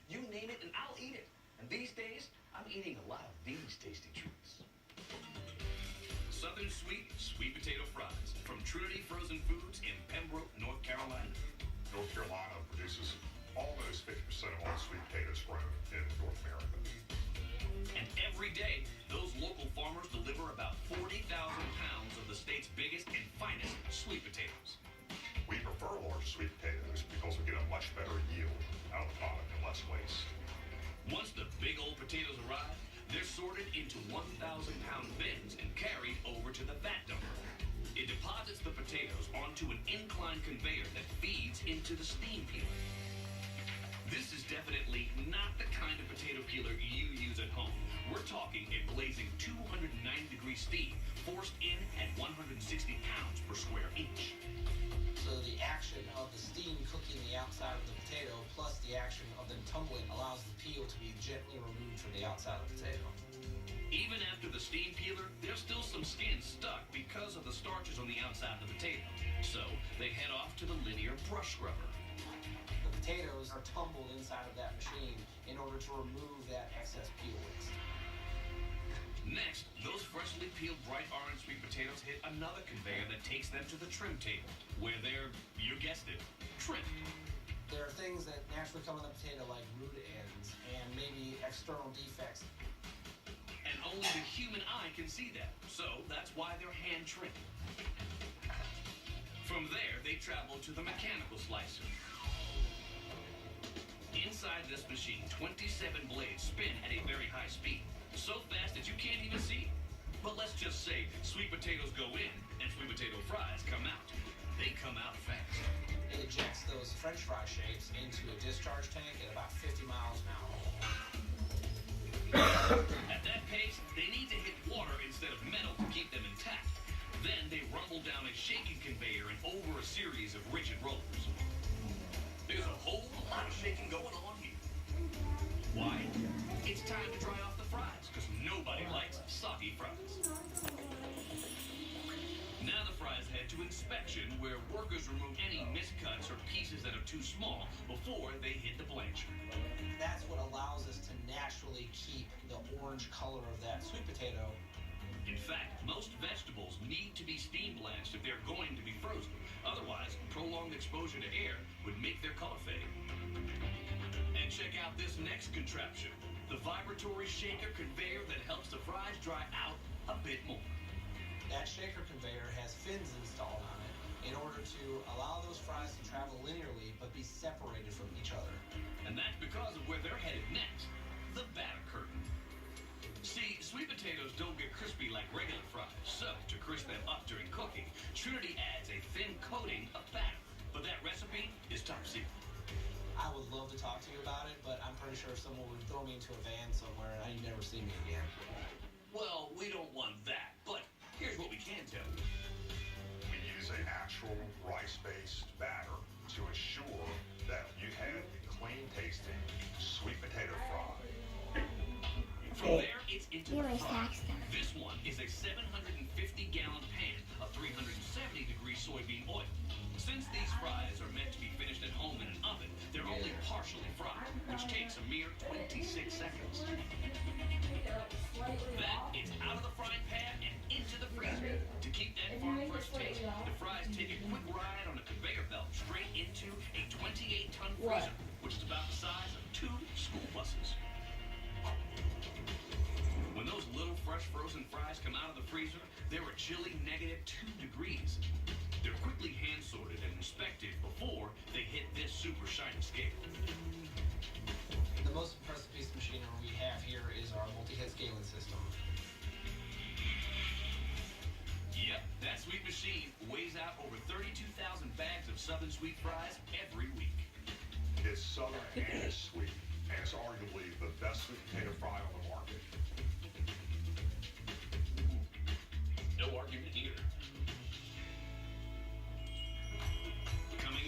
You name it and I'll eat it. And these days, I'm eating a lot of these tasty treats. Southern sweet potato fries from Trinity Frozen Foods in Pembroke, North Carolina. North Carolina produces almost 50% of all sweet potatoes grown in North America. And every day, those local farmers deliver about 40,000 pounds of the state's biggest and finest sweet potatoes. We prefer large sweet potatoes because we get a much better yield out of the product and less waste. Once the big old potatoes arrive, they're sorted into 1,000-pound bins and carried over to the vat dumper. It deposits the potatoes onto an inclined conveyor that feeds into the steam peeler. This is definitely not the kind of potato peeler you use at home. We're talking a blazing 290-degree steam forced in at 160 pounds per square inch. So the action of the steam cooking the outside of the potato plus the action of them tumbling allows the peel to be gently removed from the outside of the potato. Even after the steam peeler, there's still some skin stuck because of the starches on the outside of the potato. So they head off to the linear brush scrubber. The potatoes are tumbled inside of that machine in order to remove that excess peel waste. Next, those freshly peeled bright orange sweet potatoes hit another conveyor that takes them to the trim table, where they're, you guessed it, trimmed. There are things that naturally come in the potato like root ends and maybe external defects. And only the human eye can see that, so that's why they're hand trimmed. From there, they travel to the mechanical slicer. Inside this machine, 27 blades spin at a very high speed, so fast that you can't even see. But let's just say sweet potatoes go in and sweet potato fries come out. They come out fast. It ejects those French fry shapes into a discharge tank at about 50 miles an hour. At that pace, they need to hit water instead of metal to keep them intact. Then they rumble down a shaking conveyor and over a series of rigid rollers. There's a whole lot of shaking going on here. Why? It's time to dry off the fries, because nobody likes soggy fries. Now the fries head to inspection, where workers remove any miscuts or pieces that are too small before they hit the blancher. That's what allows us to naturally keep the orange color of that sweet potato. In fact, most vegetables need to be steam blanched if they're going to be frozen. Otherwise, prolonged exposure to air would make their color fade. And check out this next contraption, the vibratory shaker conveyor that helps the fries dry out a bit more. That shaker conveyor has fins installed on it in order to allow those fries to travel linearly but be separated from each other. And that's because of where they're headed next, the batter curtain. See, sweet potatoes don't get crispy like regular fries, so to crisp them up during cooking, Trinity adds a thin coating of batter. But that recipe is top secret. I would love to talk to you about it, but I'm pretty sure someone would throw me into a van somewhere and you'd never see me again. Well, we don't want that, but here's what we can tell you. We use an actual rice-based batter to ensure that you have a clean-tasting sweet potato fry. From there, it's into the Really fry. stacks them. This one is a 750-gallon pan of 370-degree soybean oil. Since these fries are meant to be finished at home in an oven, they're only partially fried, which takes a mere 26 seconds. Then it's out of the frying pan and into the freezer. To keep that farm fresh taste, the fries take a quick ride on a conveyor belt straight into a 28-ton freezer, which is about the size of 2 school buses. When those little fresh frozen fries come out of the freezer, they're a chilly -2 degrees. They're quickly hand sorted and inspected before they hit this super shiny scale. The most impressive piece of machinery we have here is our multi-head scaling system. Yep, that sweet machine weighs out over 32,000 bags of Southern sweet fries every week. It's southern and it's sweet, and it's arguably the best sweet potato fry on the